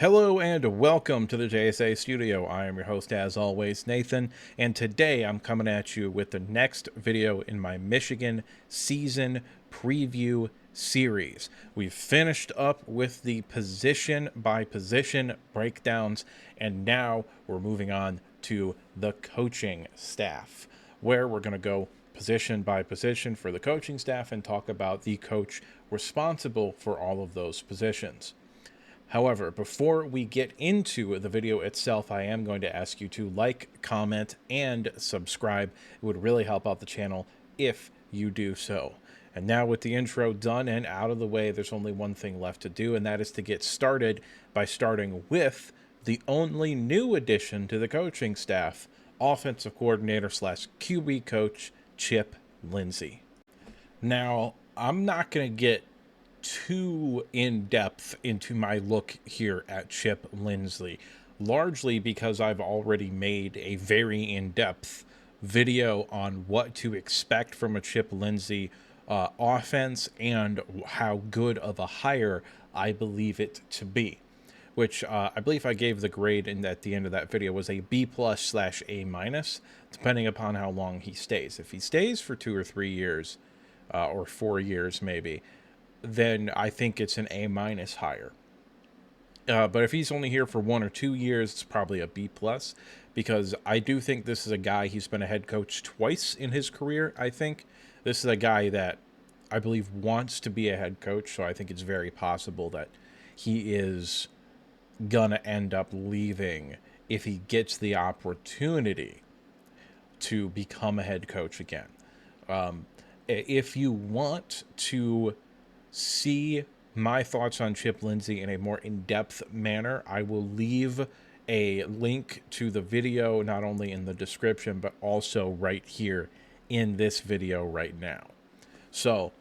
Hello and welcome to the JSA studio. I am your host as always, Nathan, and today I'm coming at you with the next video in my Michigan season preview series. We've finished up with the position by position breakdowns, and now we're moving on to the coaching staff, where we're going to go position by position for the coaching staff and talk about the coach responsible for all of those positions. However, before we get into the video itself, I am going to ask you to like, comment, and subscribe. It would really help out the channel if you do so. And now with the intro done and out of the way, there's only one thing left to do, and that is to get started by starting with the only new addition to the coaching staff, offensive coordinator slash QB coach, Chip Lindsey. Now, I'm not going to get too in-depth into my look here at Chip Lindsey, largely because I've already made a very in-depth video on what to expect from a Chip Lindsey offense and how good of a hire I believe it to be, which I believe I gave the grade at the end of that video was a B+/A-, depending upon how long he stays. If he stays for 2 or 3 years, or 4 years maybe, then I think it's an A- higher. But if he's only here for 1 or 2 years, it's probably a B+, because I do think this is a guy, he's been a head coach twice in his career, I think. This is a guy that I believe wants to be a head coach, so I think it's very possible that he is gonna end up leaving if he gets the opportunity to become a head coach again. If you want to see my thoughts on Chip Lindsey in a more in-depth manner, I will leave a link to the video not only in the description but also right here in this video right now. So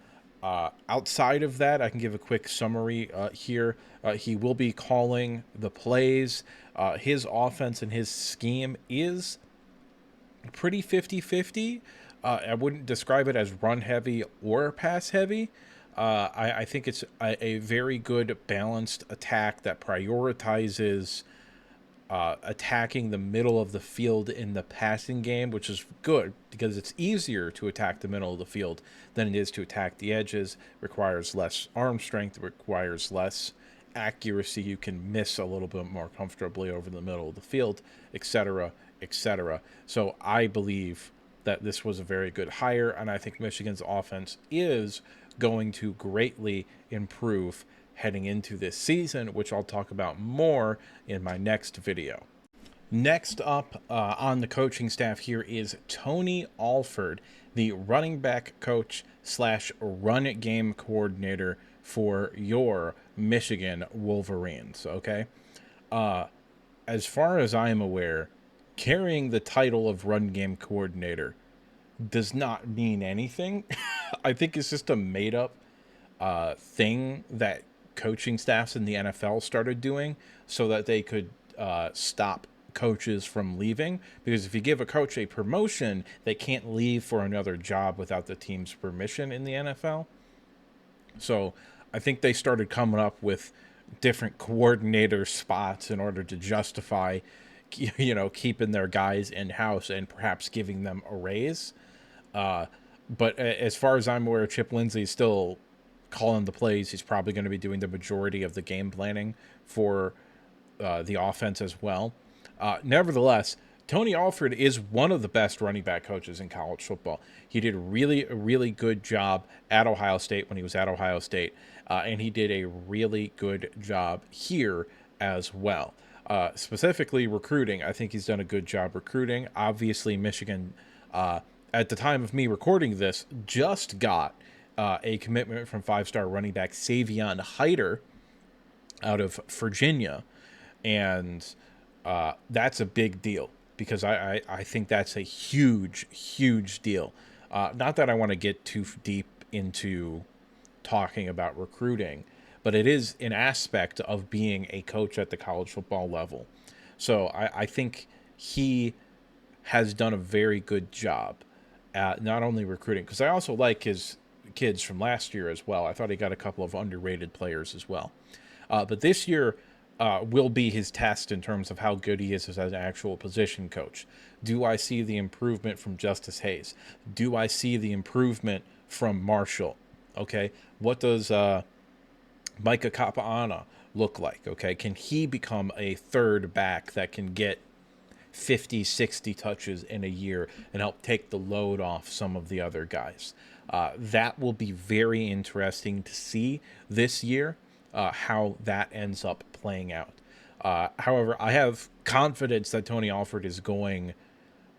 outside of that, I can give a quick summary here. He will be calling the plays. His offense and his scheme is pretty 50-50. I wouldn't describe it as run heavy or pass heavy. I think it's a very good balanced attack that prioritizes attacking the middle of the field in the passing game, which is good because it's easier to attack the middle of the field than it is to attack the edges. It requires less arm strength, it requires less accuracy. You can miss a little bit more comfortably over the middle of the field, etc., etc. So I believe that this was a very good hire, and I think Michigan's offense is going to greatly improve heading into this season, which I'll talk about more in my next video. Next up on the coaching staff here is Tony Alford, the running back coach slash run game coordinator for your Michigan Wolverines, okay? As far as I am aware, carrying the title of run game coordinator does not mean anything. I think it's just a made-up thing that coaching staffs in the NFL started doing so that they could stop coaches from leaving. Because if you give a coach a promotion, they can't leave for another job without the team's permission in the NFL. So I think they started coming up with different coordinator spots in order to justify, keeping their guys in-house and perhaps giving them a raise. But as far as I'm aware, Chip Lindsey is still calling the plays. He's probably going to be doing the majority of the game planning for the offense as well. Nevertheless, Tony Alford is one of the best running back coaches in college football. He did a really good job at Ohio State when he was at Ohio State, and he did a really good job here as well. Specifically recruiting, I think he's done a good job recruiting. Obviously, Michigan, at the time of me recording this, just got a commitment from 5-star running back Savion Hyder out of Virginia, and that's a big deal because I think that's a huge deal. Not that I want to get too deep into talking about recruiting, but it is an aspect of being a coach at the college football level. So I think he has done a very good job at not only recruiting, because I also like his kids from last year as well. I thought he got a couple of underrated players as well. But this year, will be his test in terms of how good he is as an actual position coach. Do I see the improvement from Justice Hayes? Do I see the improvement from Marshall? Okay, what does Micah Kapaana look like? Okay, can he become a third back that can get 50, 60 touches in a year and help take the load off some of the other guys? That will be very interesting to see this year, how that ends up playing out. However, I have confidence that Tony Alford is going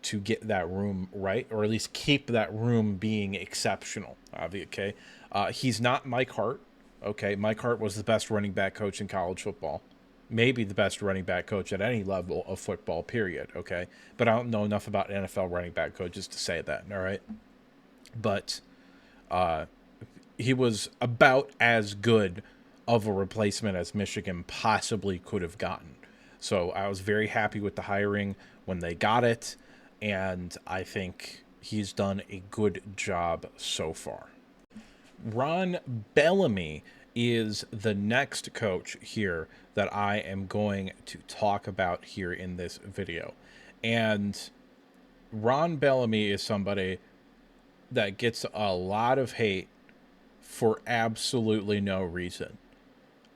to get that room right, or at least keep that room being exceptional. Okay, he's not Mike Hart. Okay, Mike Hart was the best running back coach in college football, maybe the best running back coach at any level of football. Period. Okay, but I don't know enough about NFL running back coaches to say that. All right, but he was about as good of a replacement as Michigan possibly could have gotten. So I was very happy with the hiring when they got it, and I think he's done a good job so far. Ron Bellamy is the next coach here that I am going to talk about here in this video. And Ron Bellamy is somebody that gets a lot of hate for absolutely no reason.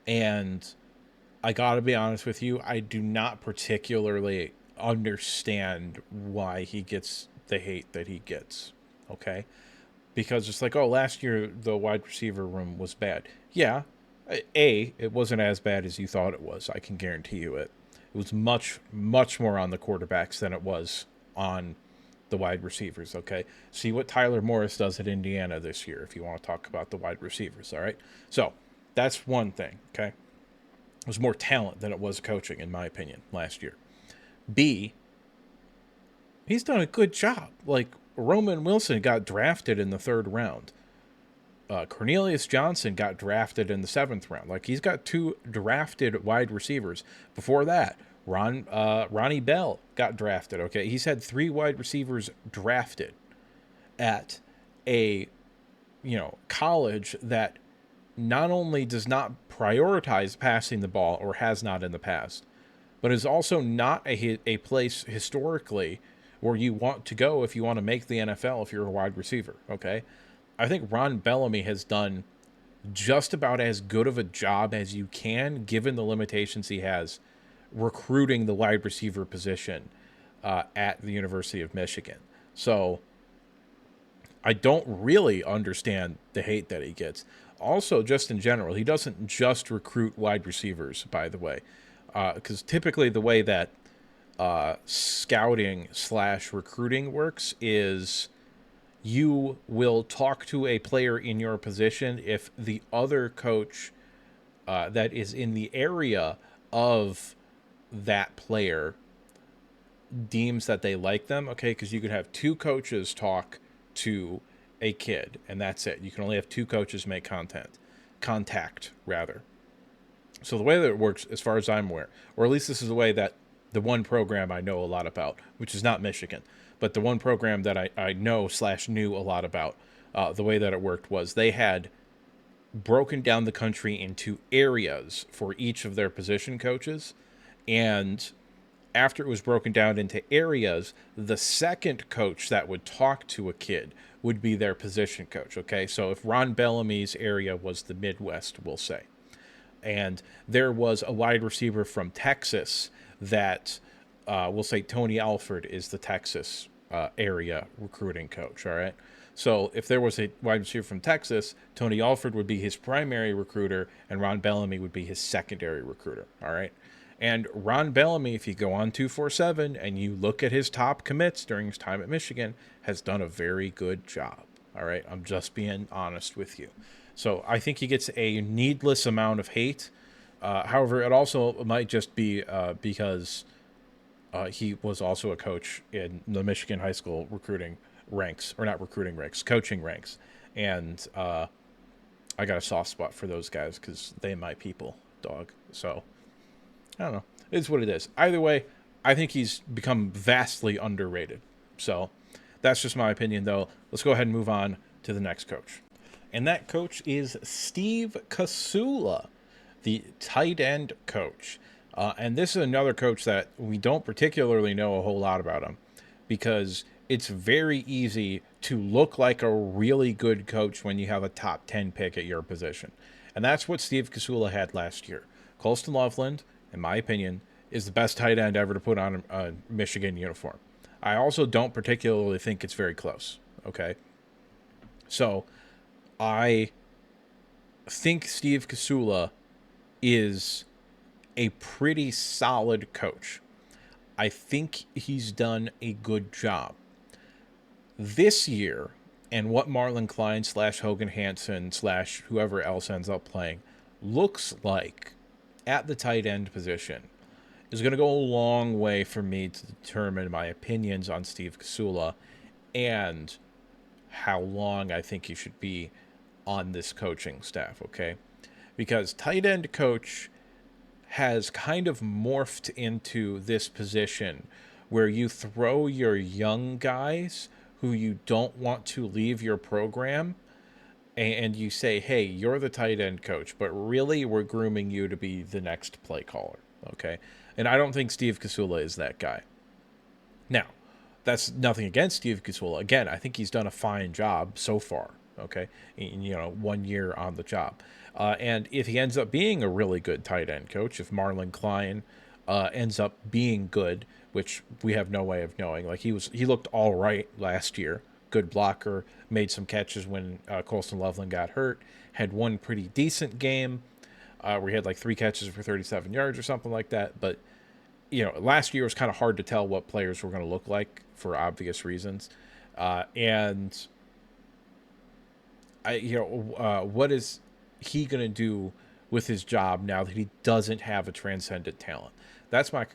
And I gotta be honest with you, I do not particularly understand why he gets the hate that he gets. Okay? Because it's like, oh, last year the wide receiver room was bad. Yeah, it wasn't as bad as you thought it was. I can guarantee you it. It was much, much more on the quarterbacks than it was on the wide receivers, okay? See what Tyler Morris does at Indiana this year if you want to talk about the wide receivers, all right? So that's one thing, okay? It was more talent than it was coaching, in my opinion, last year. B, he's done a good job. Like, Roman Wilson got drafted in the 3rd round. Cornelius Johnson got drafted in the 7th round. Like, he's got 2 drafted wide receivers. Before that, Ronnie Bell got drafted. Okay, he's had 3 wide receivers drafted at a college that not only does not prioritize passing the ball, or has not in the past, but is also not a place historically where you want to go if you want to make the NFL if you're a wide receiver, okay? I think Ron Bellamy has done just about as good of a job as you can, given the limitations he has, recruiting the wide receiver position at the University of Michigan. So I don't really understand the hate that he gets. Also, just in general, he doesn't just recruit wide receivers, by the way, because typically the way that scouting / recruiting works is you will talk to a player in your position if the other coach that is in the area of that player deems that they like them, okay? Because you could have 2 coaches talk to a kid, and that's it. You can only have 2 coaches make contact rather. So the way that it works, as far as I'm aware, or at least this is the way that the one program I know a lot about, which is not Michigan, but the one program that I know / knew a lot about, the way that it worked was they had broken down the country into areas for each of their position coaches. And after it was broken down into areas, the second coach that would talk to a kid would be their position coach. Okay, so if Ron Bellamy's area was the Midwest, we'll say, and there was a wide receiver from Texas that we'll say Tony Alford is the Texas area recruiting coach. All right. So if there was a wide receiver from Texas, Tony Alford would be his primary recruiter, and Ron Bellamy would be his secondary recruiter. All right. And Ron Bellamy, if you go on 247 and you look at his top commits during his time at Michigan, has done a very good job. All right. I'm just being honest with you. So I think he gets a needless amount of hate. However, it also might just be because he was also a coach in the Michigan high school recruiting ranks, or not recruiting ranks, coaching ranks. And I got a soft spot for those guys because they my people, dog. So I don't know. It's what it is. Either way, I think he's become vastly underrated. So that's just my opinion, though. Let's go ahead and move on to the next coach. And that coach is Steve Kasula, the tight end coach. And this is another coach that we don't particularly know a whole lot about him, because it's very easy to look like a really good coach when you have a top 10 pick at your position. And that's what Steve Kasula had last year. Colston Loveland, in my opinion, is the best tight end ever to put on a Michigan uniform. I also don't particularly think it's very close. Okay. So I think Steve Kasula is a pretty solid coach. I think he's done a good job. This year, and what Marlon Klein / Hogan Hansen / whoever else ends up playing looks like at the tight end position is going to go a long way for me to determine my opinions on Steve Kasula and how long I think he should be on this coaching staff, okay? Because tight end coach has kind of morphed into this position where you throw your young guys who you don't want to leave your program and you say, hey, you're the tight end coach, but really we're grooming you to be the next play caller, okay? And I don't think Steve Kasula is that guy. Now, that's nothing against Steve Kasula. Again, I think he's done a fine job so far, okay? 1 year on the job. And if he ends up being a really good tight end coach, if Marlon Klein ends up being good, which we have no way of knowing, like he looked all right last year, good blocker, made some catches when Colston Loveland got hurt, had one pretty decent game where he had like 3 catches for 37 yards or something like that. But last year was kind of hard to tell what players were going to look like for obvious reasons. And what is he going to do with his job now that he doesn't have a transcendent talent? That's my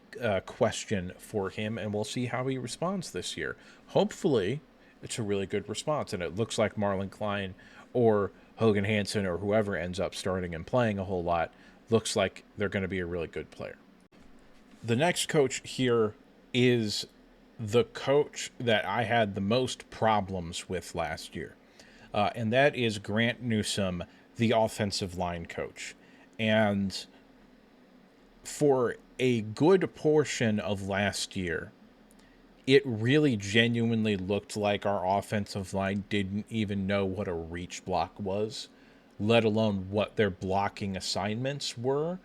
question for him, and we'll see how he responds this year. Hopefully, it's a really good response, and it looks like Marlon Klein or Hogan Hansen or whoever ends up starting and playing a whole lot looks like they're going to be a really good player. The next coach here is the coach that I had the most problems with last year, and that is Grant Newsome, the offensive line coach. And for a good portion of last year, it really genuinely looked like our offensive line didn't even know what a reach block was, let alone what their blocking assignments were,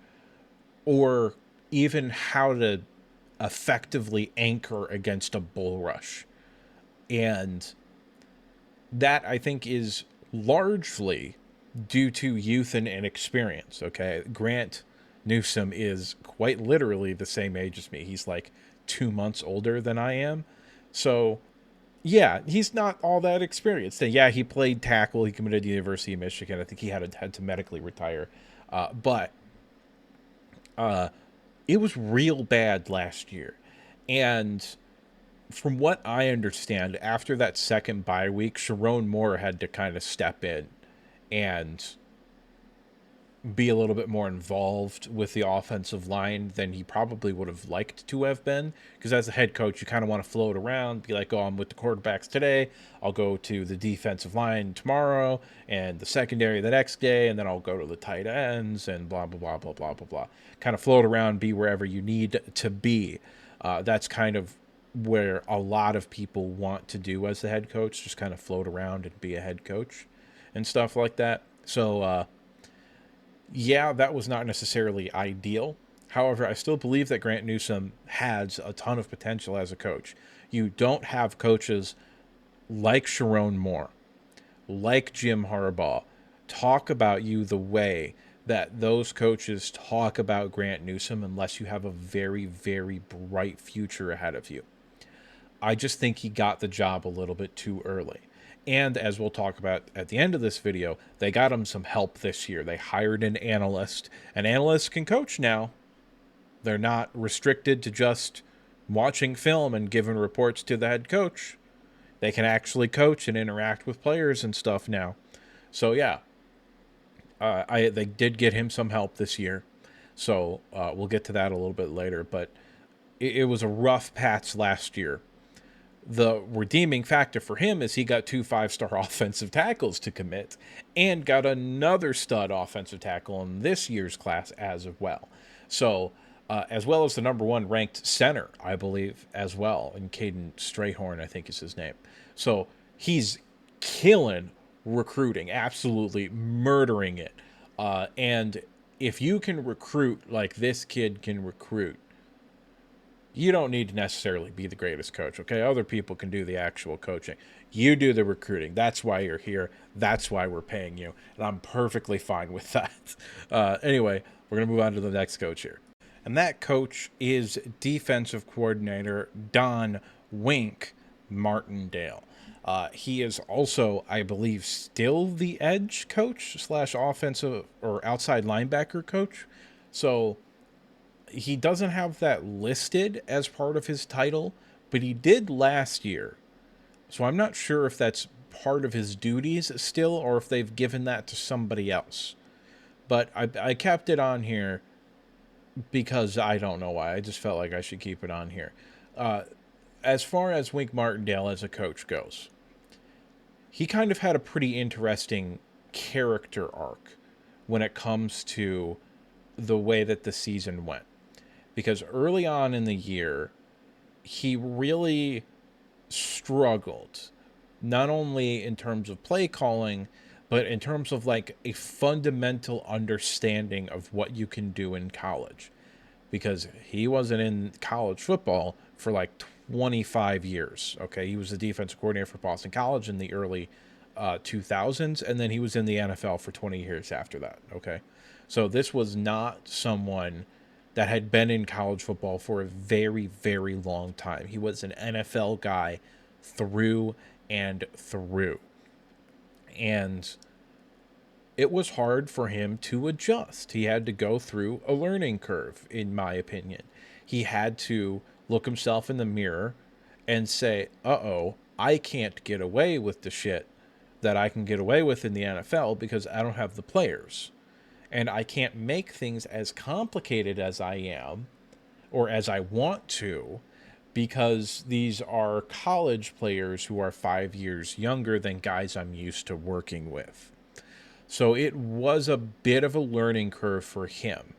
or even how to effectively anchor against a bull rush. And that, I think, is largely due to youth and inexperience, okay? Grant Newsome is quite literally the same age as me. He's like 2 months older than I am. So, yeah, he's not all that experienced. And yeah, he played tackle. He committed to the University of Michigan. I think he had to medically retire. But it was real bad last year. And from what I understand, after that second bye week, Sharon Moore had to kind of step in and be a little bit more involved with the offensive line than he probably would have liked to have been. Because as a head coach, you kind of want to float around, be like, oh, I'm with the quarterbacks today. I'll go to the defensive line tomorrow and the secondary the next day. And then I'll go to the tight ends and blah, blah, blah, blah, blah, blah, blah. Kind of float around, be wherever you need to be. That's kind of where a lot of people want to do as the head coach, just kind of float around and be a head coach and stuff like that. So, yeah, that was not necessarily ideal. However, I still believe that Grant Newsome has a ton of potential as a coach. You don't have coaches like Sharon Moore, like Jim Harbaugh, talk about you the way that those coaches talk about Grant Newsome unless you have a very, very bright future ahead of you. I just think he got the job a little bit too early. And as we'll talk about at the end of this video, they got him some help this year. They hired an analyst. An analyst can coach now. They're not restricted to just watching film and giving reports to the head coach. They can actually coach and interact with players and stuff now. So yeah, they did get him some help this year. So we'll get to that a little bit later. But it was a rough patch last year. The redeeming factor for him is he got 2 5-star offensive tackles to commit and got another stud offensive tackle in this year's class as well. So as well as the number one ranked center, I believe, as well, and Caden Strayhorn, I think is his name. So he's killing recruiting, absolutely murdering it. And if you can recruit like this kid can recruit, you don't need to necessarily be the greatest coach, okay? Other people can do the actual coaching. You do the recruiting. That's why you're here. That's why we're paying you. And I'm perfectly fine with that. Anyway, we're going to move on to the next coach here. And that coach is defensive coordinator Don Wink Martindale. He is also, I believe, still the edge coach slash offensive or outside linebacker coach. So he doesn't have that listed as part of his title, but he did last year. So I'm not sure if that's part of his duties still or if they've given that to somebody else. But I kept it on here because I don't know why. I just felt like I should keep it on here. As far as Wink Martindale as a coach goes, he kind of had a pretty interesting character arc when it comes to the way that the season went. Because early on in the year, he really struggled, not only in terms of play calling, but in terms of like a fundamental understanding of what you can do in college. Because he wasn't in college football for like 25 years. Okay, he was the defensive coordinator for Postion College in the early 2000s, and then he was in the NFL for 20 years after that. Okay, so this was not someone that had been in college football for a very, very long time. He was an NFL guy through and through. And it was hard for him to adjust. He had to go through a learning curve, in my opinion. He had to look himself in the mirror and say, uh-oh, I can't get away with the shit that I can get away with in the NFL because I don't have the players. And I can't make things as complicated as I am or as I want to because these are college players who are 5 years younger than guys I'm used to working with. So it was a bit of a learning curve for him.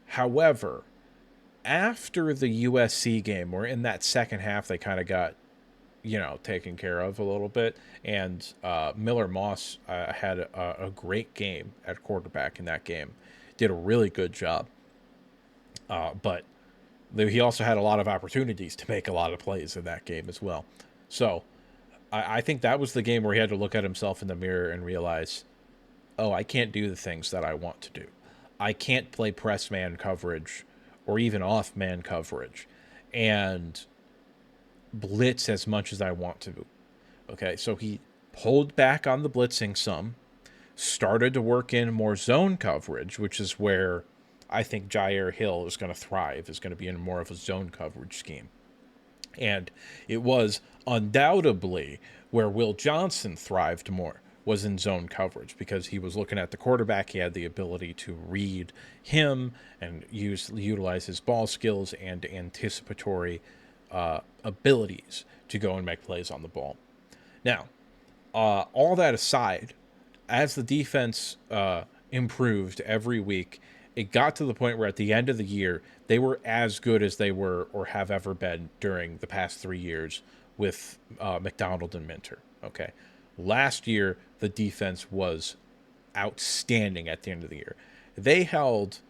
However, after the USC game, where in that second half they kind of got, taken care of a little bit, and Miller Moss had a great game at quarterback in that game. Did a really good job. But he also had a lot of opportunities to make a lot of plays in that game as well. So I think that was the game where he had to look at himself in the mirror and realize, oh, I can't do the things that I want to do. I can't play press man coverage or even off man coverage and blitz as much as I want to. Okay, so he pulled back on the blitzing some, started to work in more zone coverage, which is where I think Jair Hill is going to thrive, is going to be in more of a zone coverage scheme. And it was undoubtedly where Will Johnson thrived more, was in zone coverage, because he was looking at the quarterback. He had the ability to read him and utilize his ball skills and anticipatory abilities to go and make plays on the ball. Now, all that aside, as the defense improved every week, it got to the point where at the end of the year, they were as good as they were or have ever been during the past 3 years with McDonald and Minter. Okay. Last year, the defense was outstanding at the end of the year. They held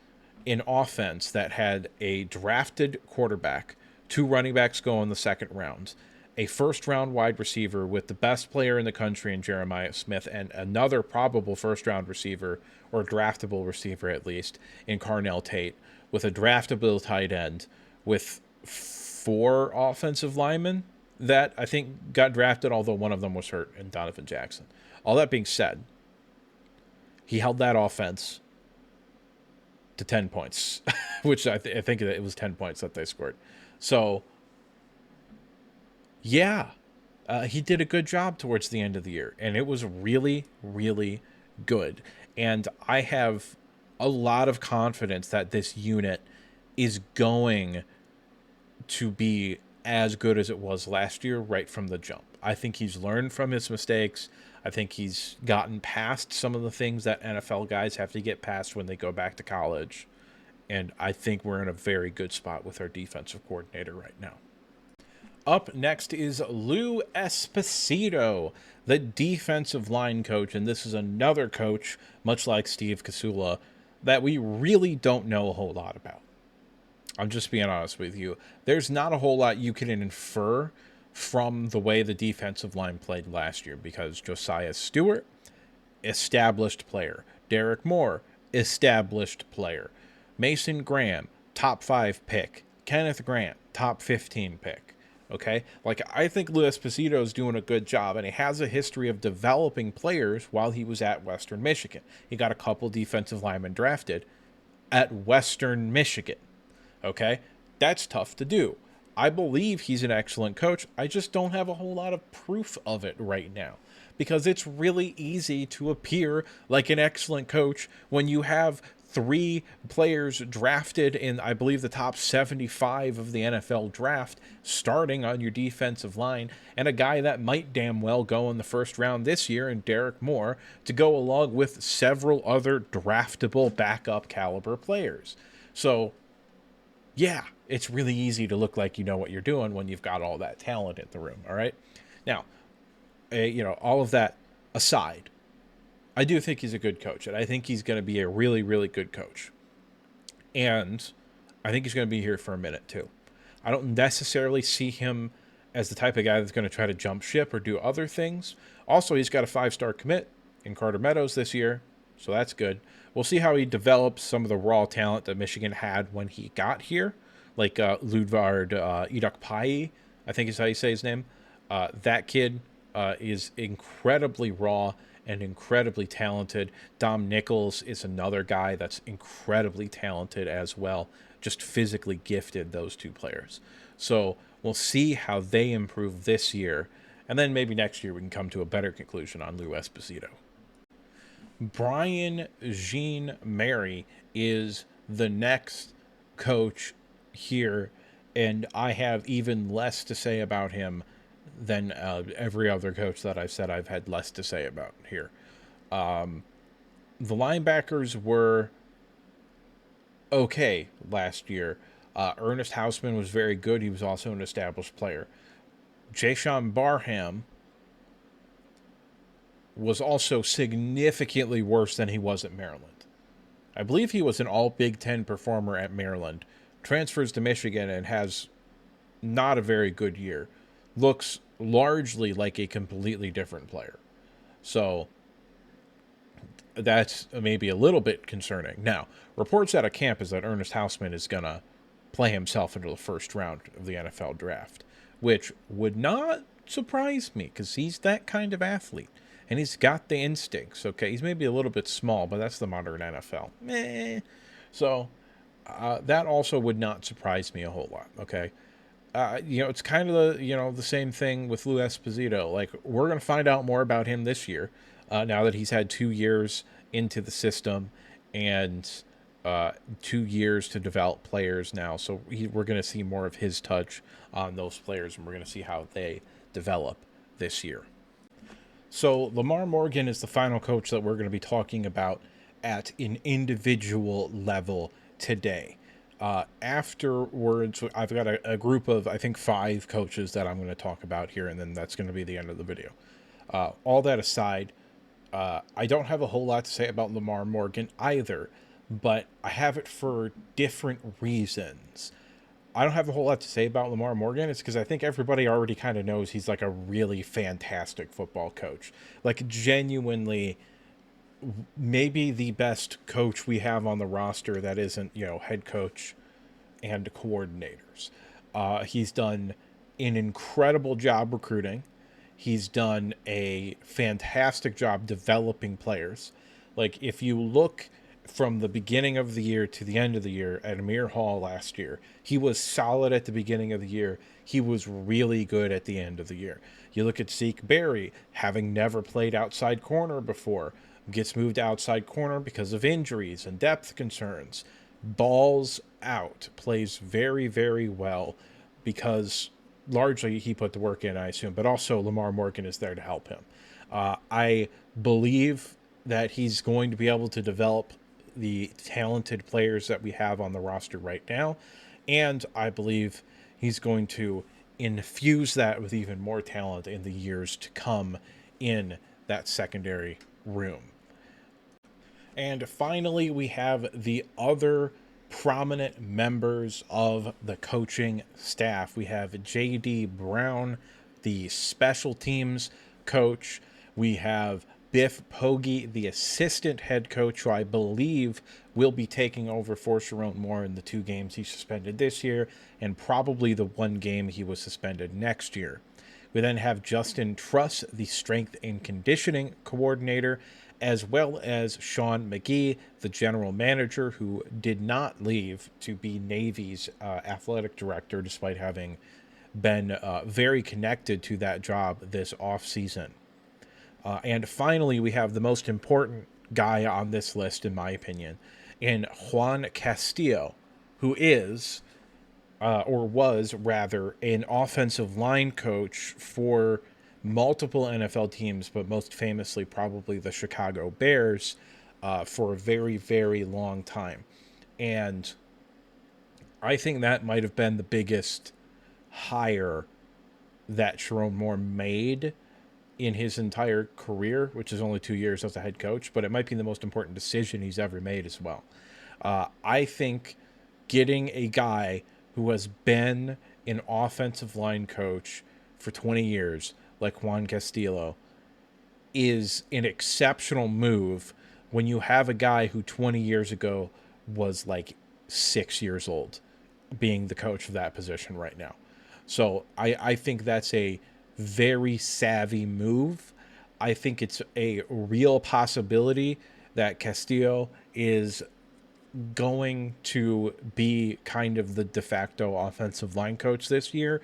an offense that had a drafted quarterback, 2 running backs go in the second round, a first-round wide receiver with the best player in the country in Jeremiah Smith, and another probable first-round receiver, or draftable receiver at least, in Carnell Tate, with a draftable tight end, with 4 offensive linemen that I think got drafted, although one of them was hurt, in Donovan Jackson. All that being said, he held that offense to 10 points, which I think it was 10 points that they scored. So, yeah, he did a good job towards the end of the year, and it was really, really good. And I have a lot of confidence that this unit is going to be as good as it was last year right from the jump. I think he's learned from his mistakes. I think he's gotten past some of the things that NFL guys have to get past when they go back to college. And I think we're in a very good spot with our defensive coordinator right now. Up next is Lou Esposito, the defensive line coach. And this is another coach, much like Steve Casula, that we really don't know a whole lot about. I'm just being honest with you. There's not a whole lot you can infer from the way the defensive line played last year, because Josiah Stewart, established player. Derek Moore, established player. Mason Graham, top 5 pick. Kenneth Grant, top 15 pick. Okay? Like, I think Lou Esposito is doing a good job, and he has a history of developing players while he was at Western Michigan. He got a couple defensive linemen drafted at Western Michigan. Okay? That's tough to do. I believe he's an excellent coach. I just don't have a whole lot of proof of it right now, because it's really easy to appear like an excellent coach when you have 3 players drafted in, I believe, the top 75 of the NFL draft starting on your defensive line, and a guy that might damn well go in the first round this year in Derek Moore, to go along with several other draftable backup caliber players. So yeah, it's really easy to look like you know what you're doing when you've got all that talent in the room, all right? Now, all of that aside, I do think he's a good coach, and I think he's going to be a really, really good coach. And I think he's going to be here for a minute, too. I don't necessarily see him as the type of guy that's going to try to jump ship or do other things. Also, he's got a 5-star commit in Carter Meadows this year, so that's good. We'll see how he develops some of the raw talent that Michigan had when he got here, like Ludvard Idokpai, I think is how you say his name. That kid is incredibly raw and incredibly talented. Dom Nichols is another guy that's incredibly talented as well, just physically gifted, those 2 players. So we'll see how they improve this year, and then maybe next year we can come to a better conclusion on Lou Esposito. Brian Jean Mary is the next coach here, and I have even less to say about him than every other coach that I've said I've had less to say about here. The linebackers were okay last year. Ernest Hausman was very good. He was also an established player. Jashawn Barham was also significantly worse than he was at Maryland. I believe he was an all Big Ten performer at Maryland, transfers to Michigan and has not a very good year. Looks largely like a completely different player. So that's maybe a little bit concerning. Now, reports out of camp is that Ernest Hausman is going to play himself into the first round of the NFL draft, which would not surprise me, because he's that kind of athlete. And he's got the instincts, okay? He's maybe a little bit small, but that's the modern NFL. So that also would not surprise me a whole lot, okay? It's kind of the same thing with Lou Esposito. Like, we're going to find out more about him this year, now that he's had 2 years into the system and 2 years to develop players now. So we're going to see more of his touch on those players, and we're going to see how they develop this year. So Lamar Morgan is the final coach that we're going to be talking about at an individual level today. Afterwards, I've got a group of, I think, 5 coaches that I'm going to talk about here, and then that's going to be the end of the video. All that aside, I don't have a whole lot to say about Lamar Morgan either, but I have it for different reasons. I don't have a whole lot to say about Lamar Morgan. It's because I think everybody already kind of knows he's like a really fantastic football coach. Like, genuinely, maybe the best coach we have on the roster that isn't, head coach and coordinators. He's done an incredible job recruiting. He's done a fantastic job developing players. Like, if you look from the beginning of the year to the end of the year at Amir Hall last year, he was solid at the beginning of the year. He was really good at the end of the year. You look at Zeke Berry, having never played outside corner before, gets moved to outside corner because of injuries and depth concerns. Balls out, plays very, very well because largely he put the work in, I assume, but also Lamar Morgan is there to help him. I believe that he's going to be able to develop the talented players that we have on the roster right now. And I believe he's going to infuse that with even more talent in the years to come in that secondary room. And finally, we have the other prominent members of the coaching staff. We have J.D. Brown, the special teams coach. We have Biff Poggi, the assistant head coach, who I believe will be taking over for Sharon Moore in the 2 games he suspended this year, and probably the 1 game he was suspended next year. We then have Justin Truss, the strength and conditioning coordinator, as well as Sean McGee, the general manager, who did not leave to be Navy's athletic director, despite having been very connected to that job this offseason. And finally, we have the most important guy on this list, in my opinion, in Juan Castillo, who is, or was rather, an offensive line coach for multiple NFL teams, but most famously probably the Chicago Bears, for a very, very long time. And I think that might have been the biggest hire that Sharon Moore made in his entire career, which is only 2 years as a head coach, but it might be the most important decision he's ever made as well. I think getting a guy who has been an offensive line coach for 20 years, like Juan Castillo, is an exceptional move when you have a guy who 20 years ago was like 6 years old being the coach of that position right now. So I think that's a very savvy move. I think it's a real possibility that Castillo is going to be kind of the de facto offensive line coach this year,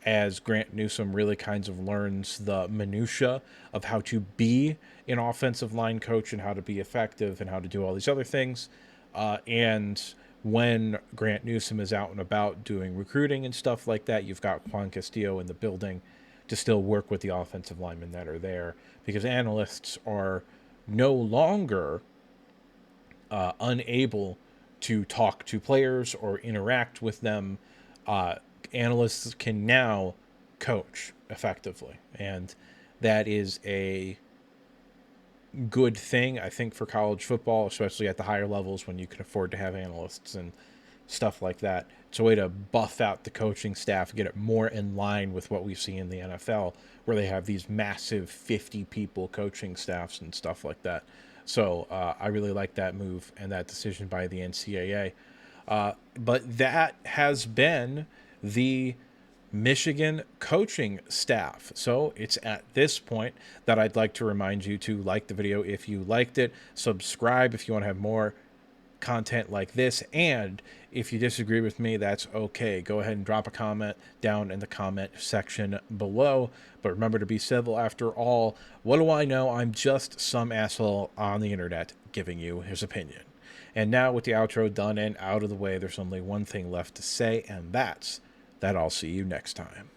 as Grant Newsome really kinds of learns the minutia of how to be an offensive line coach and how to be effective and how to do all these other things. And when Grant Newsome is out and about doing recruiting and stuff like that, you've got Juan Castillo in the building to still work with the offensive linemen that are there, because analysts are no longer unable to talk to players or interact with them. Analysts can now coach effectively, and that is a good thing, I think, for college football, especially at the higher levels when you can afford to have analysts and stuff like that. It's a way to buff out the coaching staff, get it more in line with what we see in the NFL, where they have these massive 50 people coaching staffs and stuff like that. So I really like that move and that decision by the NCAA. But that has been the Michigan coaching staff. So it's at this point that I'd like to remind you to like the video if you liked it, subscribe if you want to have more content like this, and if you disagree with me, that's okay. Go ahead and drop a comment down in the comment section below, but remember to be civil. After all, what do I know? I'm just some asshole on the internet giving you his opinion. And now, with the outro done and out of the way, there's only one thing left to say, and that's that I'll see you next time.